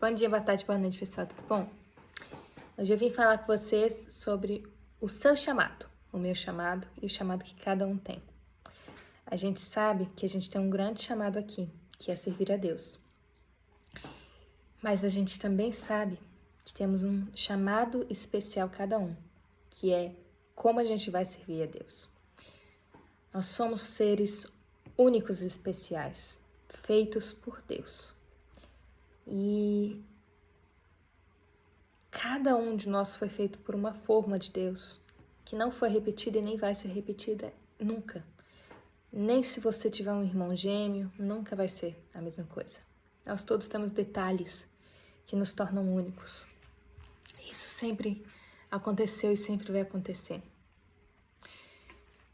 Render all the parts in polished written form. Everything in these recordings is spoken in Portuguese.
Bom dia, boa tarde, boa noite, pessoal, tudo bom? Hoje eu vim falar com vocês sobre o seu chamado, o meu chamado e o chamado que cada um tem. A gente sabe que a gente tem um grande chamado aqui, que é servir a Deus. Mas a gente também sabe que temos um chamado especial cada um, que é como a gente vai servir a Deus. Nós somos seres únicos e especiais, feitos por Deus. E cada um de nós foi feito por uma forma de Deus, que não foi repetida e nem vai ser repetida nunca. Nem se você tiver um irmão gêmeo, nunca vai ser a mesma coisa. Nós todos temos detalhes que nos tornam únicos. Isso sempre aconteceu e sempre vai acontecer.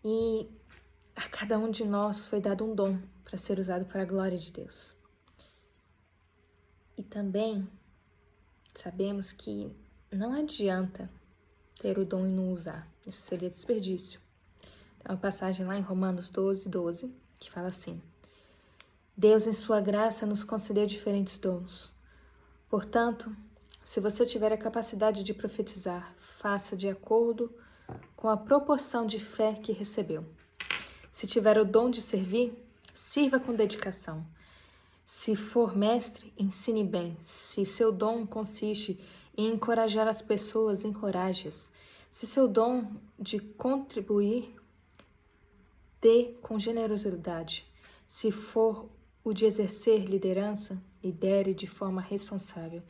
E a cada um de nós foi dado um dom para ser usado para a glória de Deus. E também sabemos que não adianta ter o dom e não usar. Isso seria desperdício. Tem uma passagem lá em Romanos 12, que fala assim: Deus, em sua graça, nos concedeu diferentes dons. Portanto, se você tiver a capacidade de profetizar, faça de acordo com a proporção de fé que recebeu. Se tiver o dom de servir, sirva com dedicação. Se for mestre, ensine bem. Se seu dom consiste em encorajar as pessoas, encoraje-as. Se seu dom de contribuir, dê com generosidade. Se for o de exercer liderança, lidere de forma responsável.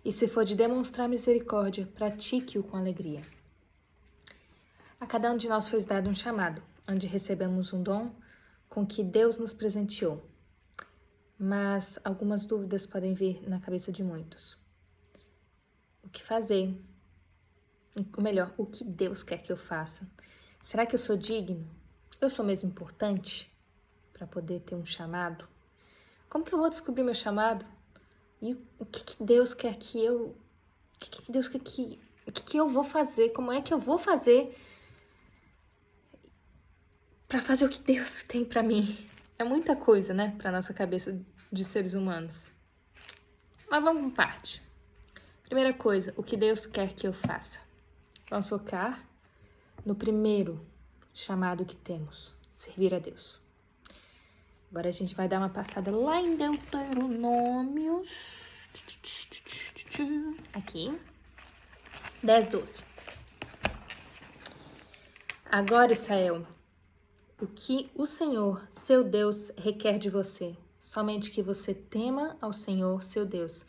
E se for de demonstrar misericórdia, pratique-o com alegria. A cada um de nós foi dado um chamado, onde recebemos um dom com que Deus nos presenteou. Mas algumas dúvidas podem vir na cabeça de muitos. O que fazer? Ou melhor, o que Deus quer que eu faça? Será que eu sou digno? Eu sou mesmo importante para poder ter um chamado? Como que eu vou descobrir meu chamado? E o que Deus quer que eu... O que Deus quer que... O que eu vou fazer? Como é que eu vou fazer para fazer o que Deus tem para mim? É muita coisa, né? Para nossa cabeça de seres humanos. Mas vamos por parte. Primeira coisa, o que Deus quer que eu faça? Vamos focar no primeiro chamado que temos, servir a Deus. Agora a gente vai dar uma passada lá em Deuteronômio. Aqui. 10:12. Agora, Israel, o que o Senhor, seu Deus, requer de você? Somente que você tema ao Senhor, seu Deus,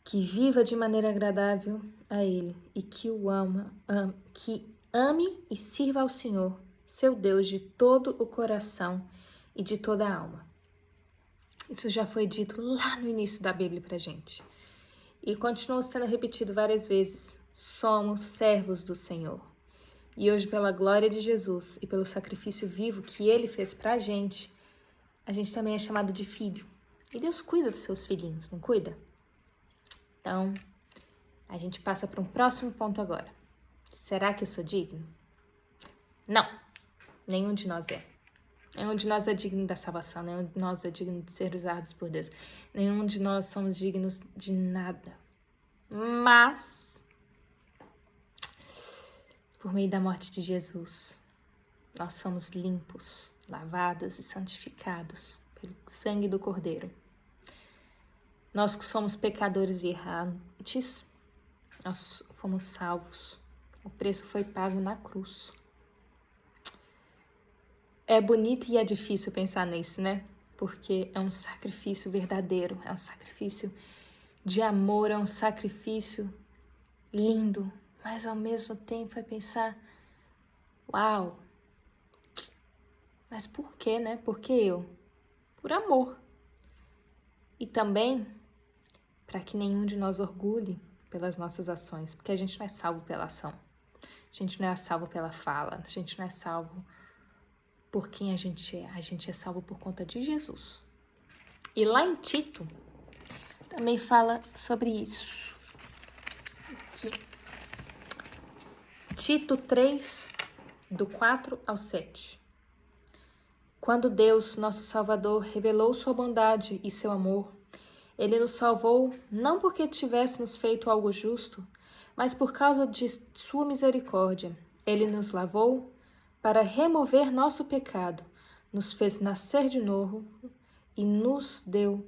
que viva de maneira agradável a Ele e que que ame e sirva ao Senhor, seu Deus, de todo o coração e de toda a alma. Isso já foi dito lá no início da Bíblia pra gente. E continua sendo repetido várias vezes. Somos servos do Senhor. E hoje, pela glória de Jesus e pelo sacrifício vivo que Ele fez pra gente, a gente também é chamado de filho. E Deus cuida dos seus filhinhos, não cuida? Então, a gente passa para um próximo ponto agora. Será que eu sou digno? Não, nenhum de nós é. Nenhum de nós é digno da salvação, nenhum de nós é digno de ser usados por Deus. Nenhum de nós somos dignos de nada. Mas, por meio da morte de Jesus, nós somos limpos, lavados e santificados pelo sangue do Cordeiro. Nós que somos pecadores e errantes, nós fomos salvos. O preço foi pago na cruz. É bonito e é difícil pensar nisso, né? Porque é um sacrifício verdadeiro, é um sacrifício de amor, é um sacrifício lindo. Mas ao mesmo tempo é pensar, uau, mas por quê, né? Por que eu? Por amor. E também para que nenhum de nós orgulhe pelas nossas ações, porque a gente não é salvo pela ação, a gente não é salvo pela fala, a gente não é salvo por quem a gente é salvo por conta de Jesus. E lá em Tito, também fala sobre isso. Aqui. Tito 3, do 4 ao 7. Quando Deus, nosso Salvador, revelou sua bondade e seu amor, Ele nos salvou não porque tivéssemos feito algo justo, mas por causa de sua misericórdia. Ele nos lavou para remover nosso pecado, nos fez nascer de novo e nos deu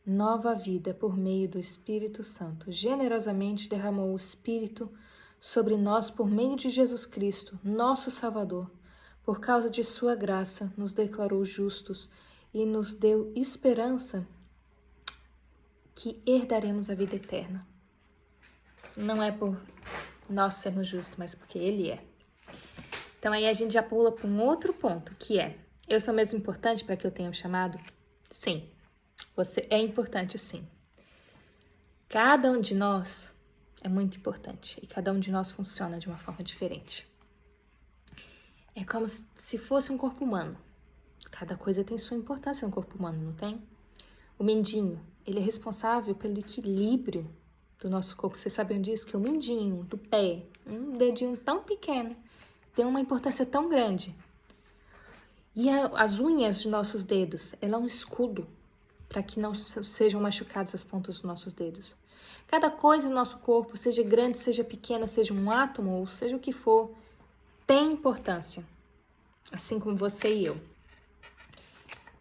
nova vida por meio do Espírito Santo. Generosamente derramou o Espírito sobre nós por meio de Jesus Cristo, nosso Salvador. Por causa de sua graça, nos declarou justos e nos deu esperança que herdaremos a vida eterna. Não é por nós sermos justos, mas porque Ele é. Então aí a gente já pula para um outro ponto, que é: eu sou mesmo importante para que eu tenha um chamado? Sim, você é importante sim. Cada um de nós é muito importante e cada um de nós funciona de uma forma diferente. É como se fosse um corpo humano. Cada coisa tem sua importância no corpo humano, não tem? O mindinho, ele é responsável pelo equilíbrio do nosso corpo. Vocês sabiam disso? Que o mindinho do pé, um dedinho tão pequeno, tem uma importância tão grande. E as unhas de nossos dedos, ela é um escudo para que não sejam machucadas as pontas dos nossos dedos. Cada coisa no nosso corpo, seja grande, seja pequena, seja um átomo ou seja o que for, tem importância, assim como você e eu.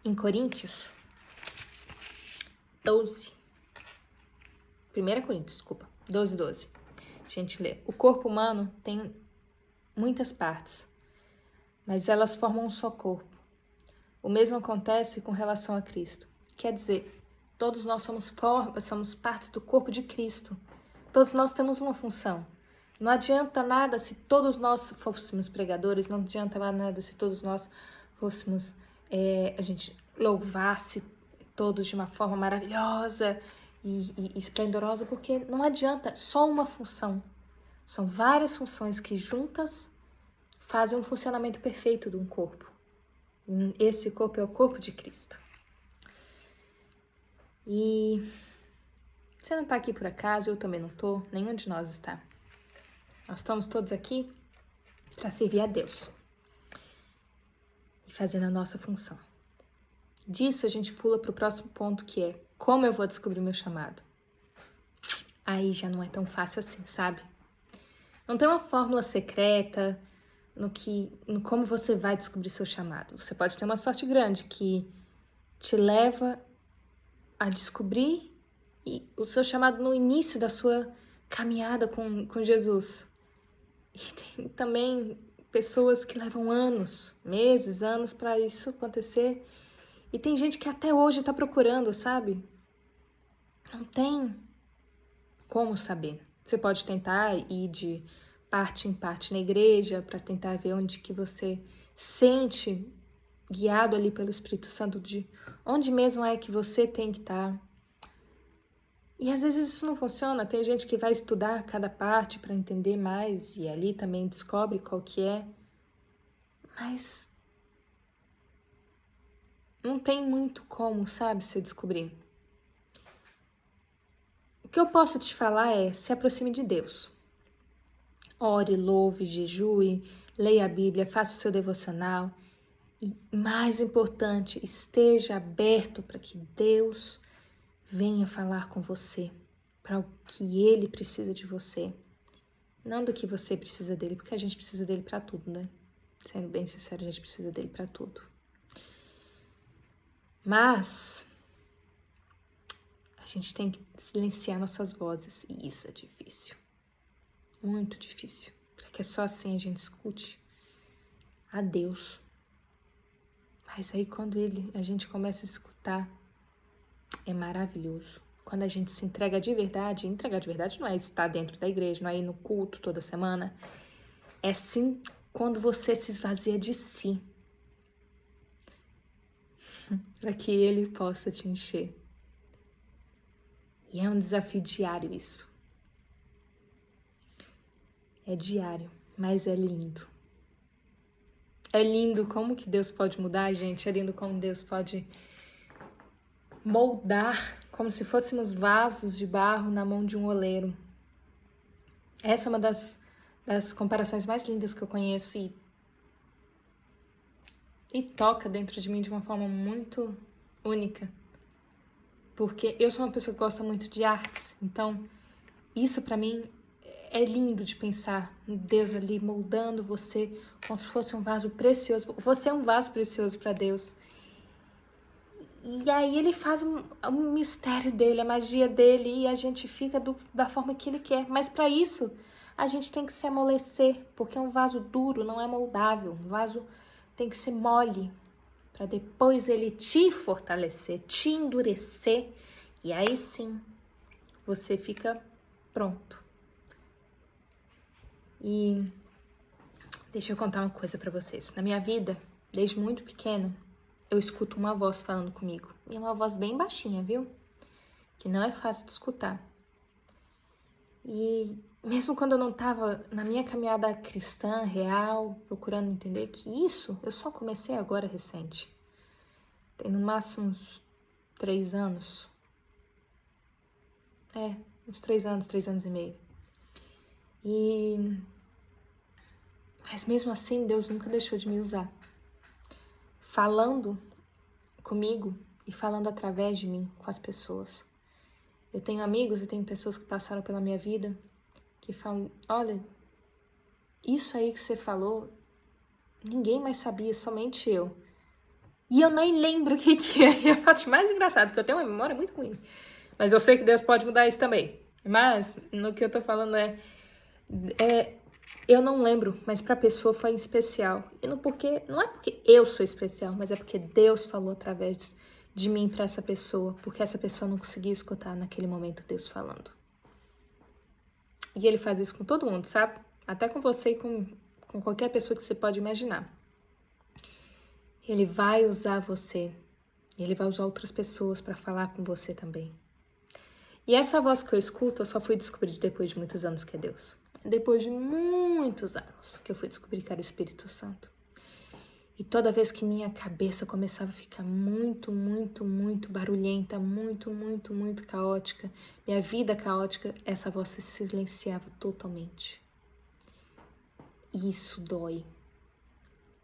Em Coríntios 12, 1 Coríntios, desculpa, 12. A gente lê: o corpo humano tem muitas partes, mas elas formam um só corpo. O mesmo acontece com relação a Cristo. Quer dizer, todos nós somos partes do corpo de Cristo. Todos nós temos uma função. Não adianta nada se todos nós fôssemos pregadores, não adianta nada se todos nós fôssemos, a gente louvasse todos de uma forma maravilhosa e esplendorosa, porque não adianta só uma função. São várias funções que juntas fazem um funcionamento perfeito de um corpo. Esse corpo é o corpo de Cristo. E você não está aqui por acaso, eu também não estou, nenhum de nós está. Nós estamos todos aqui para servir a Deus e fazendo a nossa função. Disso a gente pula para o próximo ponto, que é: como eu vou descobrir meu chamado? Aí já não é tão fácil assim, sabe? Não tem uma fórmula secreta no como você vai descobrir seu chamado. Você pode ter uma sorte grande que te leva a descobrir o seu chamado no início da sua caminhada com Jesus. E tem também pessoas que levam anos, meses, anos para isso acontecer. E tem gente que até hoje está procurando, sabe? Não tem como saber. Você pode tentar ir de parte em parte na igreja para tentar ver onde que você sente guiado ali pelo Espírito Santo, de onde mesmo é que você tem que estar. E às vezes isso não funciona. Tem gente que vai estudar cada parte para entender mais e ali também descobre qual que é. Mas não tem muito como, sabe, você descobrir. O que eu posso te falar é: se aproxime de Deus. Ore, louve, jejue, leia a Bíblia, faça o seu devocional. E mais importante, esteja aberto para que Deus venha falar com você, para o que Ele precisa de você. Não do que você precisa dele, porque a gente precisa dele para tudo, né? Sendo bem sincero, a gente precisa dele para tudo. Mas a gente tem que silenciar nossas vozes, e isso é difícil. Muito difícil. Porque só assim a gente escute a Deus. Mas aí quando a gente começa a escutar, é maravilhoso. Quando a gente se entregar de verdade não é estar dentro da igreja, não é ir no culto toda semana. É sim quando você se esvazia de si, para que Ele possa te encher. E é um desafio diário isso. É diário, mas é lindo. É lindo como que Deus pode mudar, gente. É lindo como Deus pode moldar, como se fôssemos vasos de barro na mão de um oleiro. Essa é uma das comparações mais lindas que eu conheço e toca dentro de mim de uma forma muito única. porque eu sou uma pessoa que gosta muito de artes, então isso pra mim é lindo de pensar Deus ali moldando você como se fosse um vaso precioso. Você é um vaso precioso para Deus. E aí ele faz um mistério dele, a magia dele, e a gente fica da forma que ele quer. Mas para isso, a gente tem que se amolecer, porque um vaso duro não é moldável. Um vaso tem que ser mole, para depois ele te fortalecer, te endurecer, e aí sim, você fica pronto. E deixa eu contar uma coisa para vocês. Na minha vida, desde muito pequena, eu escuto uma voz falando comigo. E é uma voz bem baixinha, viu? Que não é fácil de escutar. E mesmo quando eu não estava na minha caminhada cristã, real, procurando entender que isso, eu só comecei agora recente. Tem no máximo uns 3 anos. Uns 3 anos e meio. Mas mesmo assim, Deus nunca deixou de me usar. Falando comigo e falando através de mim com as pessoas. Eu tenho amigos e tenho pessoas que passaram pela minha vida que falam, olha, isso aí que você falou, ninguém mais sabia, somente eu. E eu nem lembro o que é. E a parte mais engraçada, que eu tenho uma memória muito ruim. Mas eu sei que Deus pode mudar isso também. Mas, no que eu tô falando eu não lembro, mas pra pessoa foi especial. E não é porque eu sou especial, mas é porque Deus falou através de mim pra essa pessoa, porque essa pessoa não conseguia escutar naquele momento Deus falando. E ele faz isso com todo mundo, sabe? Até com você e com qualquer pessoa que você pode imaginar. Ele vai usar você. Ele vai usar outras pessoas para falar com você também. E essa voz que eu escuto, eu só fui descobrir depois de muitos anos que é Deus. Depois de muitos anos que eu fui descobrir que era o Espírito Santo. E toda vez que minha cabeça começava a ficar muito, muito, muito barulhenta, muito, muito, muito caótica, minha vida caótica, essa voz se silenciava totalmente. E isso dói.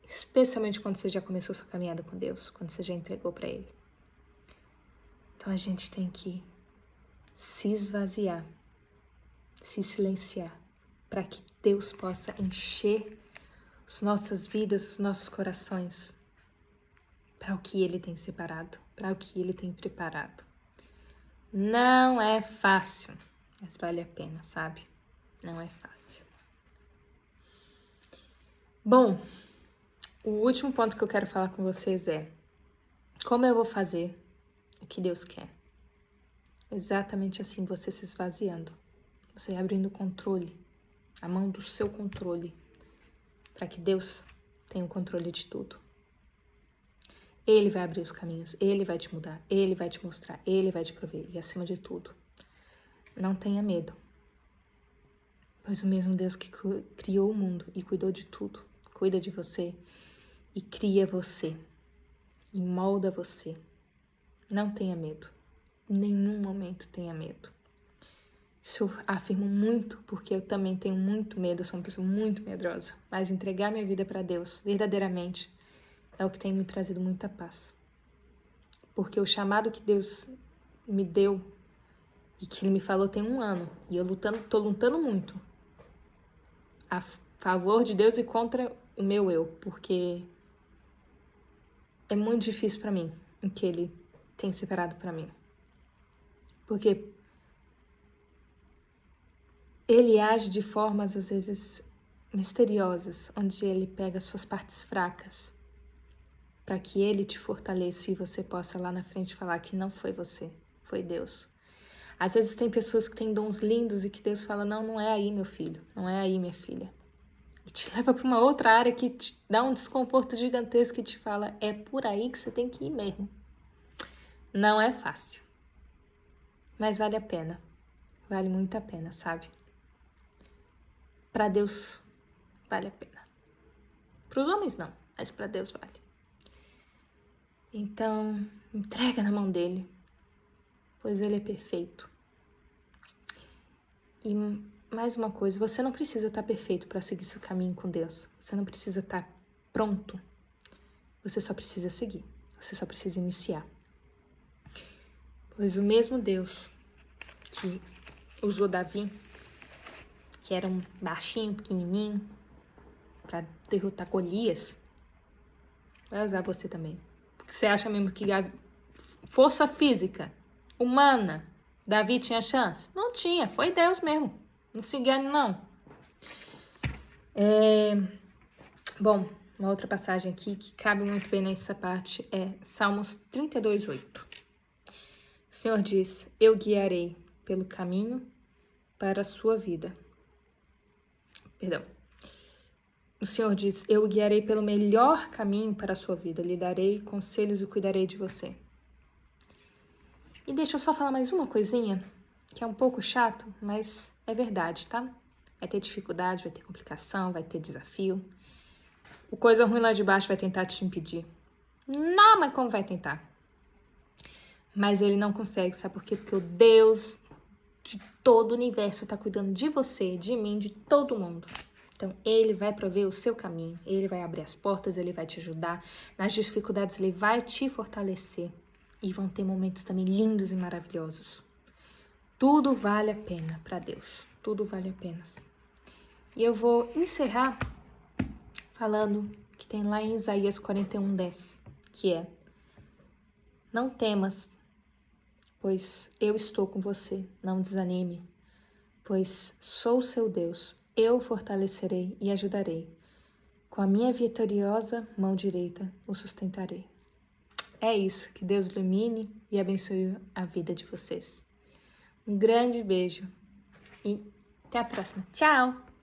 Especialmente quando você já começou sua caminhada com Deus, quando você já entregou para Ele. Então a gente tem que se esvaziar, se silenciar, para que Deus possa encher as nossas vidas, os nossos corações, para o que Ele tem separado, para o que Ele tem preparado. Não é fácil, mas vale a pena, sabe? Não é fácil. Bom, o último ponto que eu quero falar com vocês é como eu vou fazer o que Deus quer. Exatamente assim, você se esvaziando, você abrindo o controle, a mão do seu controle, para que Deus tenha o controle de tudo. Ele vai abrir os caminhos, Ele vai te mudar, Ele vai te mostrar, Ele vai te prover. E acima de tudo, não tenha medo. Pois o mesmo Deus que criou o mundo e cuidou de tudo, cuida de você e cria você e molda você. Não tenha medo. Em nenhum momento tenha medo. Isso eu afirmo muito, porque eu também tenho muito medo, eu sou uma pessoa muito medrosa. Mas entregar minha vida para Deus, verdadeiramente, é o que tem me trazido muita paz. Porque o chamado que Deus me deu e que Ele me falou tem 1 ano, e eu tô lutando muito a favor de Deus e contra o meu eu, porque é muito difícil para mim o que Ele tem separado para mim. Porque Ele age de formas, às vezes, misteriosas, onde Ele pega suas partes fracas, para que Ele te fortaleça e você possa lá na frente falar que não foi você, foi Deus. Às vezes tem pessoas que têm dons lindos e que Deus fala, não é aí, meu filho, não é aí, minha filha. E te leva para uma outra área que te dá um desconforto gigantesco e te fala, é por aí que você tem que ir mesmo. Não é fácil, mas vale a pena, vale muito a pena, sabe? Para Deus vale a pena. Para os homens não, mas para Deus vale. Então, entrega na mão dele, pois ele é perfeito. E mais uma coisa, você não precisa estar perfeito para seguir seu caminho com Deus. Você não precisa estar pronto. Você só precisa seguir. Você só precisa iniciar. Pois o mesmo Deus que usou Davi, que era um baixinho, pequenininho, para derrotar Golias, vai usar você também. Porque você acha mesmo que força física, humana, Davi tinha chance? Não tinha, foi Deus mesmo. Não se engane, não. Bom, uma outra passagem aqui que cabe muito bem nessa parte é Salmos 32:8. O Senhor diz: eu guiarei pelo caminho para a sua vida. Perdão. O Senhor diz: eu o guiarei pelo melhor caminho para a sua vida. Lhe darei conselhos e cuidarei de você. E deixa eu só falar mais uma coisinha, que é um pouco chato, mas é verdade, tá? Vai ter dificuldade, vai ter complicação, vai ter desafio. O coisa ruim lá de baixo vai tentar te impedir. Não, mas como vai tentar? Mas ele não consegue, sabe por quê? Porque o Deus de todo o universo está cuidando de você, de mim, de todo mundo. Então, ele vai prover o seu caminho, ele vai abrir as portas, ele vai te ajudar. Nas dificuldades, ele vai te fortalecer. E vão ter momentos também lindos e maravilhosos. Tudo vale a pena para Deus. Tudo vale a pena. E eu vou encerrar falando que tem lá em Isaías 41:10, que é: não temas, pois eu estou com você, não desanime, pois sou seu Deus, eu o fortalecerei e ajudarei. Com a minha vitoriosa mão direita o sustentarei. É isso, que Deus ilumine e abençoe a vida de vocês. Um grande beijo e até a próxima. Tchau!